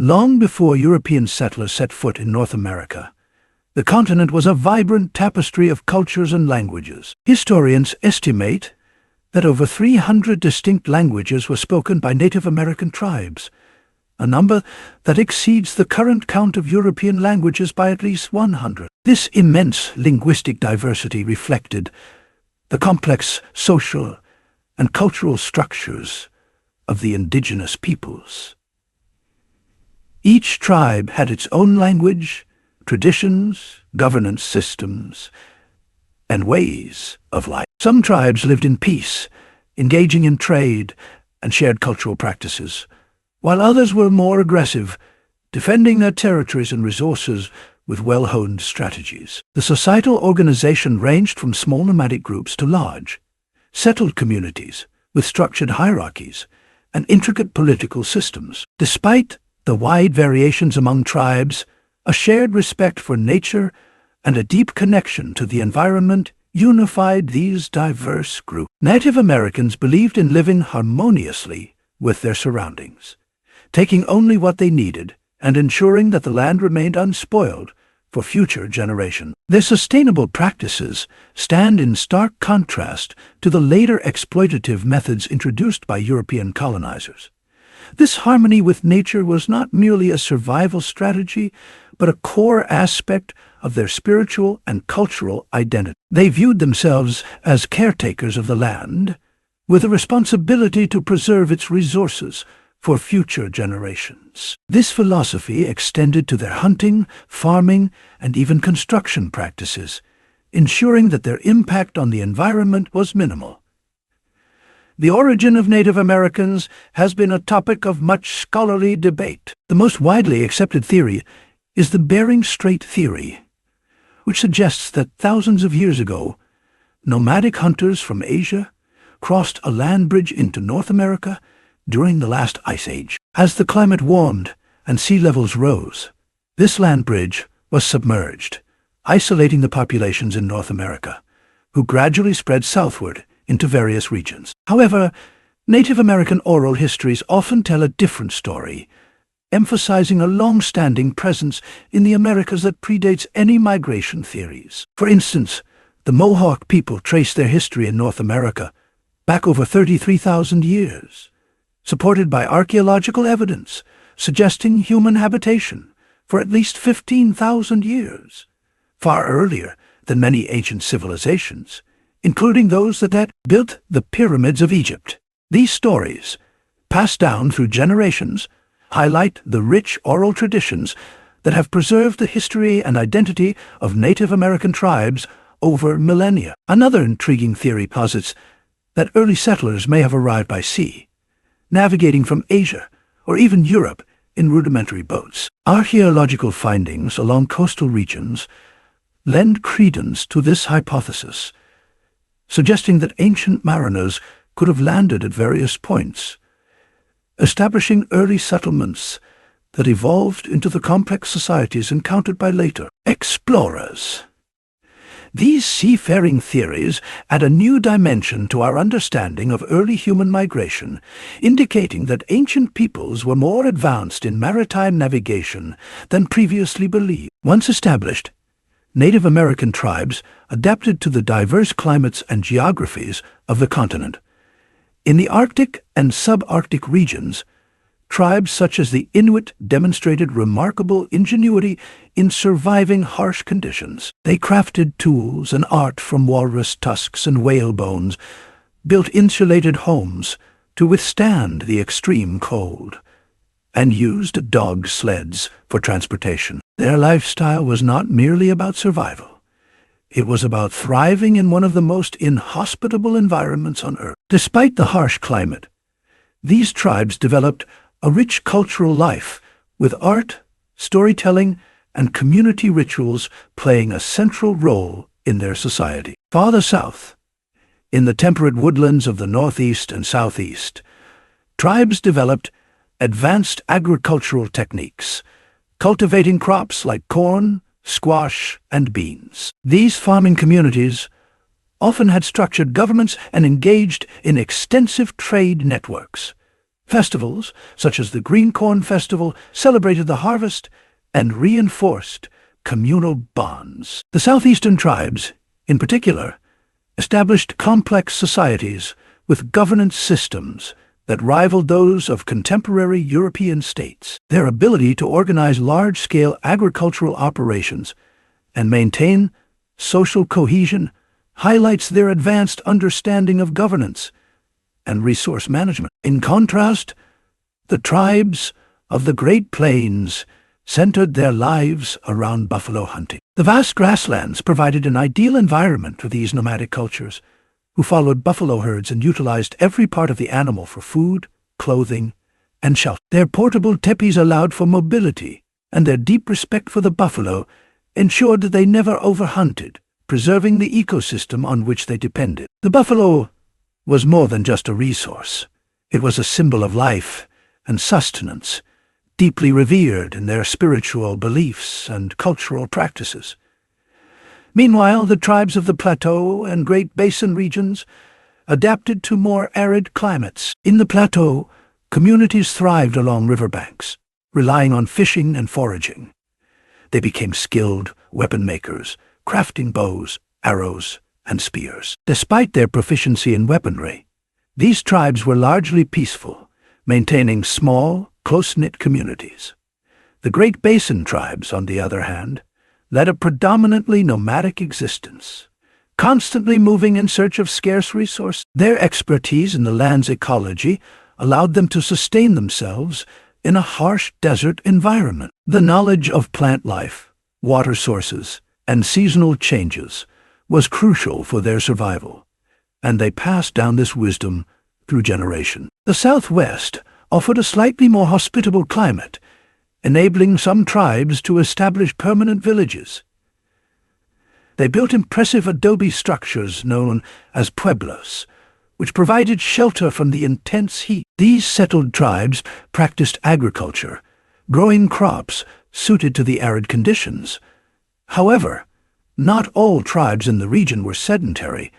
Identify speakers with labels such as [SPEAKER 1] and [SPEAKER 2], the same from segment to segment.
[SPEAKER 1] Long before European settlers set foot in North America, the continent was a vibrant tapestry of cultures and languages. Historians estimate that over 300 distinct languages were spoken by Native American tribes, a number that exceeds the current count of European languages by at least 100. This immense linguistic diversity reflected the complex social and cultural structures of the indigenous peoples. Each tribe had its own language, traditions, governance systems, and ways of life. Some tribes lived in peace, engaging in trade and shared cultural practices, while others were more aggressive, defending their territories and resources with well-honed strategies. The societal organization ranged from small nomadic groups to large, settled communities with structured hierarchies and intricate political systems. Despite the wide variations among tribes, a shared respect for nature and a deep connection to the environment unified these diverse groups. Native Americans believed in living harmoniously with their surroundings, taking only what they needed and ensuring that the land remained unspoiled for future generations. Their sustainable practices stand in stark contrast to the later exploitative methods introduced by European colonizers. This harmony with nature was not merely a survival strategy, but a core aspect of their spiritual and cultural identity. They viewed themselves as caretakers of the land, with a responsibility to preserve its resources for future generations. This philosophy extended to their hunting, farming, and even construction practices, ensuring that their impact on the environment was minimal. The origin of Native Americans has been a topic of much scholarly debate. The most widely accepted theory is the Bering Strait theory, which suggests that thousands of years ago, nomadic hunters from Asia crossed a land bridge into North America during the last ice age. As the climate warmed and sea levels rose, this land bridge was submerged, isolating the populations in North America, who gradually spread southward into various regions. However, Native American oral histories often tell a different story, emphasizing a long-standing presence in the Americas that predates any migration theories. For instance, the Mohawk people trace their history in North America back over 33,000 years, supported by archaeological evidence suggesting human habitation for at least 15,000 years, far earlier than many ancient civilizations, including those that had built the pyramids of Egypt. These stories, passed down through generations, highlight the rich oral traditions that have preserved the history and identity of Native American tribes over millennia. Another intriguing theory posits that early settlers may have arrived by sea, navigating from Asia or even Europe in rudimentary boats. Archaeological findings along coastal regions lend credence to this hypothesis, suggesting that ancient mariners could have landed at various points, establishing early settlements that evolved into the complex societies encountered by later explorers. These seafaring theories add a new dimension to our understanding of early human migration, indicating that ancient peoples were more advanced in maritime navigation than previously believed. Once established, Native American tribes adapted to the diverse climates and geographies of the continent. In the Arctic and subarctic regions, tribes such as the Inuit demonstrated remarkable ingenuity in surviving harsh conditions. They crafted tools and art from walrus tusks and whale bones, built insulated homes to withstand the extreme cold, and used dog sleds for transportation. Their lifestyle was not merely about survival. It was about thriving in one of the most inhospitable environments on Earth. Despite the harsh climate, these tribes developed a rich cultural life, with art, storytelling, and community rituals playing a central role in their society. Farther south, in the temperate woodlands of the northeast and southeast, tribes developed advanced agricultural techniques, cultivating crops like corn, squash, and beans. These farming communities often had structured governments and engaged in extensive trade networks, Festivals, such as the Green Corn Festival, celebrated the harvest and reinforced communal bonds. The southeastern tribes, in particular, established complex societies with governance systems that rivaled those of contemporary European states. Their ability to organize large-scale agricultural operations and maintain social cohesion highlights their advanced understanding of governance and resource management. In contrast, the tribes of the Great Plains centered their lives around buffalo hunting. The vast grasslands provided an ideal environment for these nomadic cultures, who followed buffalo herds and utilized every part of the animal for food, clothing, and shelter. Their portable teepees allowed for mobility, and their deep respect for the buffalo ensured that they never overhunted, preserving the ecosystem on which they depended. The buffalo was more than just a resource. It was a symbol of life and sustenance, deeply revered in their spiritual beliefs and cultural practices. Meanwhile, the tribes of the Plateau and Great Basin regions adapted to more arid climates. In the Plateau, communities thrived along riverbanks, relying on fishing and foraging. They became skilled weapon makers, crafting bows, arrows, and spears. Despite their proficiency in weaponry, these tribes were largely peaceful, maintaining small, close-knit communities. The Great Basin tribes, on the other hand, led a predominantly nomadic existence, constantly moving in search of scarce resources. Their expertise in the land's ecology allowed them to sustain themselves in a harsh desert environment. The knowledge of plant life, water sources, and seasonal changes was crucial for their survival, and they passed down this wisdom through generations. The Southwest offered a slightly more hospitable climate, enabling some tribes to establish permanent villages. They built impressive adobe structures known as pueblos, which provided shelter from the intense heat. These settled tribes practiced agriculture, growing crops suited to the arid conditions. However, not all tribes in the region were sedentary.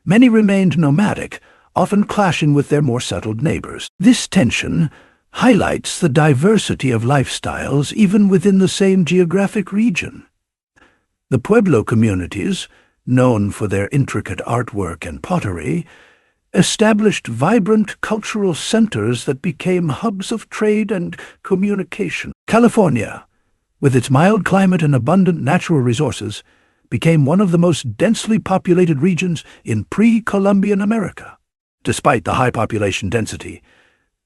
[SPEAKER 1] Many remained nomadic, often clashing with their more settled neighbors. This tension highlights the diversity of lifestyles even within the same geographic region. The Pueblo communities, known for their intricate artwork and pottery, established vibrant cultural centers that became hubs of trade and communication. California, with its mild climate and abundant natural resources, became one of the most densely populated regions in pre-Columbian America. Despite the high population density,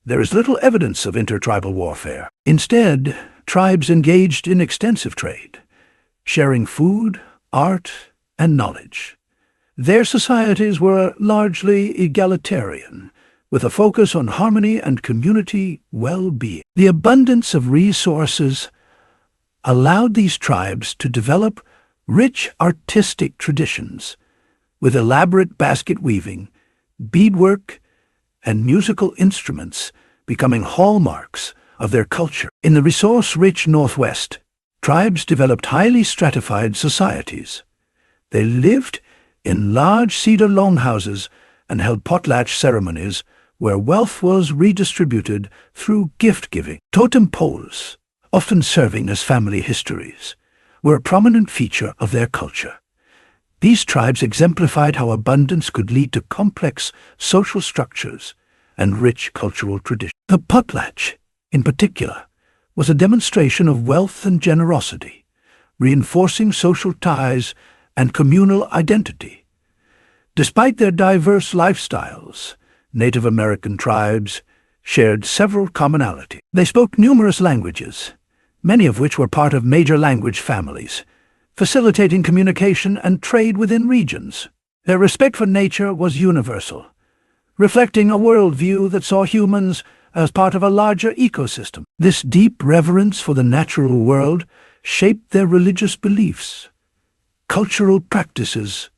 [SPEAKER 1] there is little evidence of intertribal warfare. Instead, tribes engaged in extensive trade, sharing food, art, and knowledge. Their societies were largely egalitarian, with a focus on harmony and community well-being. The abundance of resources allowed these tribes to develop rich artistic traditions, with elaborate basket weaving, beadwork, and musical instruments becoming hallmarks of their culture. In the resource-rich Northwest, tribes developed highly stratified societies. They lived in large cedar longhouses and held potlatch ceremonies where wealth was redistributed through gift-giving. Totem poles, often serving as family histories, were a prominent feature of their culture. These tribes exemplified how abundance could lead to complex social structures and rich cultural traditions. The potlatch, in particular, was a demonstration of wealth and generosity, reinforcing social ties and communal identity. Despite their diverse lifestyles, Native American tribes shared several commonalities. They spoke numerous languages, many of which were part of major language families, facilitating communication and trade within regions. Their respect for nature was universal, reflecting a worldview that saw humans as part of a larger ecosystem. This deep reverence for the natural world shaped their religious beliefs, cultural practices,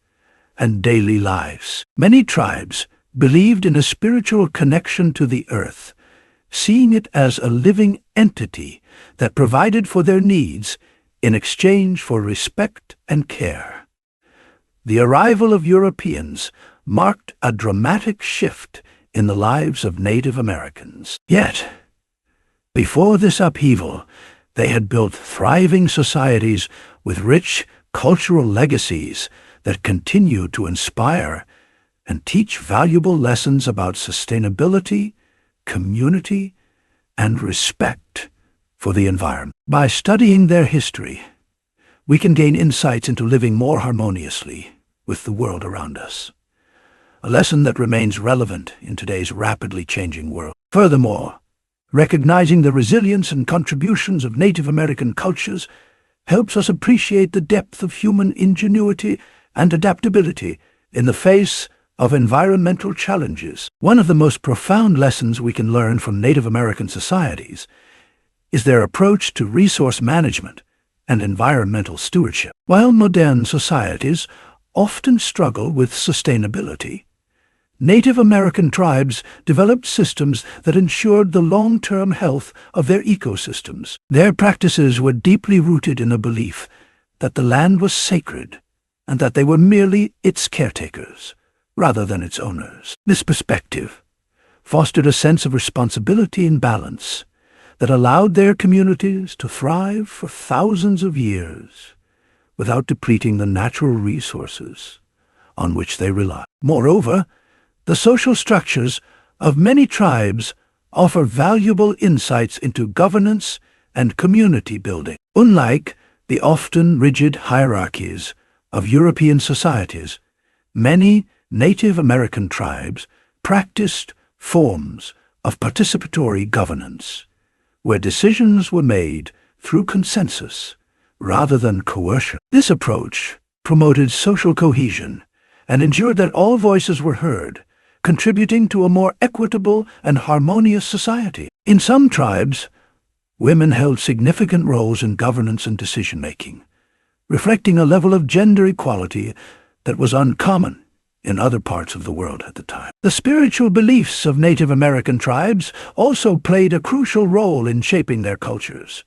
[SPEAKER 1] and daily lives. Many tribes believed in a spiritual connection to the earth, seeing it as a living entity that provided for their needs in exchange for respect and care. The arrival of Europeans marked a dramatic shift in the lives of Native Americans. Yet, before this upheaval, they had built thriving societies with rich cultural legacies that continue to inspire and teach valuable lessons about sustainability, community, and respect for the environment. By studying their history, we can gain insights into living more harmoniously with the world around us, a lesson that remains relevant in today's rapidly changing world. Furthermore, recognizing the resilience and contributions of Native American cultures helps us appreciate the depth of human ingenuity and adaptability in the face of environmental challenges. One of the most profound lessons we can learn from Native American societies is their approach to resource management and environmental stewardship. While modern societies often struggle with sustainability, Native American tribes developed systems that ensured the long-term health of their ecosystems. Their practices were deeply rooted in a belief that the land was sacred and that they were merely its caretakers, rather than its owners. This perspective fostered a sense of responsibility and balance that allowed their communities to thrive for thousands of years without depleting the natural resources on which they rely. Moreover, the social structures of many tribes offer valuable insights into governance and community building. Unlike the often rigid hierarchies of European societies, many Native American tribes practiced forms of participatory governance, where decisions were made through consensus rather than coercion. This approach promoted social cohesion and ensured that all voices were heard, contributing to a more equitable and harmonious society. In some tribes, women held significant roles in governance and decision-making, reflecting a level of gender equality that was uncommon in other parts of the world at the time. The spiritual beliefs of Native American tribes also played a crucial role in shaping their cultures.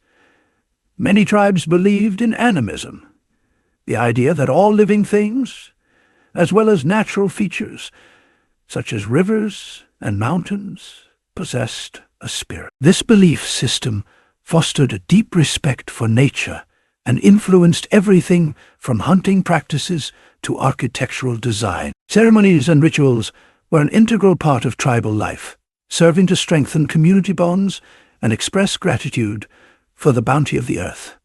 [SPEAKER 1] Many tribes believed in animism, the idea that all living things, as well as natural features, such as rivers and mountains, possessed a spirit. This belief system fostered a deep respect for nature and influenced everything from hunting practices to architectural design. Ceremonies and rituals were an integral part of tribal life, serving to strengthen community bonds and express gratitude for the bounty of the earth.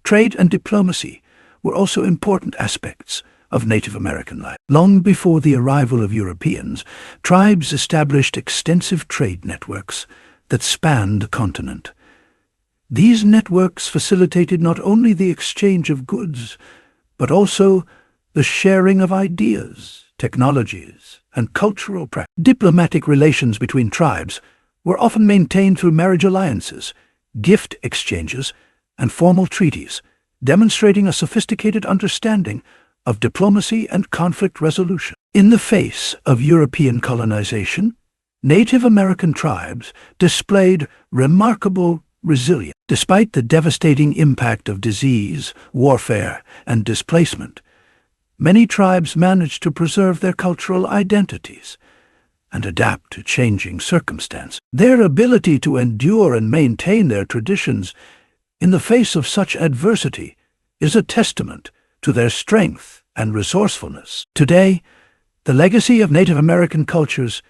[SPEAKER 1] Trade and diplomacy were also important aspects of Native American life. Long before the arrival of Europeans, tribes established extensive trade networks that spanned the continent. These networks facilitated not only the exchange of goods, but also the sharing of ideas, technologies, and cultural practices. Diplomatic relations between tribes were often maintained through marriage alliances, gift exchanges, and formal treaties, demonstrating a sophisticated understanding of diplomacy and conflict resolution. In the face of European colonization, Native American tribes displayed remarkable resilience. Despite the devastating impact of disease, warfare, and displacement, many tribes managed to preserve their cultural identities and adapt to changing circumstances. Their ability to endure and maintain their traditions in the face of such adversity is a testament to their strength and resourcefulness. Today, the legacy of Native American cultures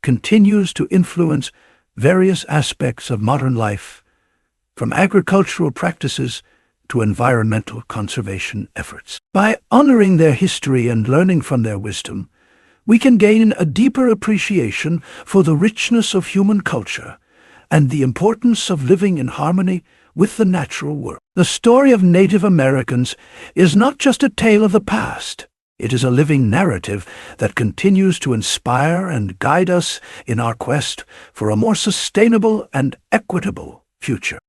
[SPEAKER 1] continues to influence various aspects of modern life, from agricultural practices to environmental conservation efforts. By honoring their history and learning from their wisdom, we can gain a deeper appreciation for the richness of human culture and the importance of living in harmony with the natural world. The story of Native Americans is not just a tale of the past. It is a living narrative that continues to inspire and guide us in our quest for a more sustainable and equitable future.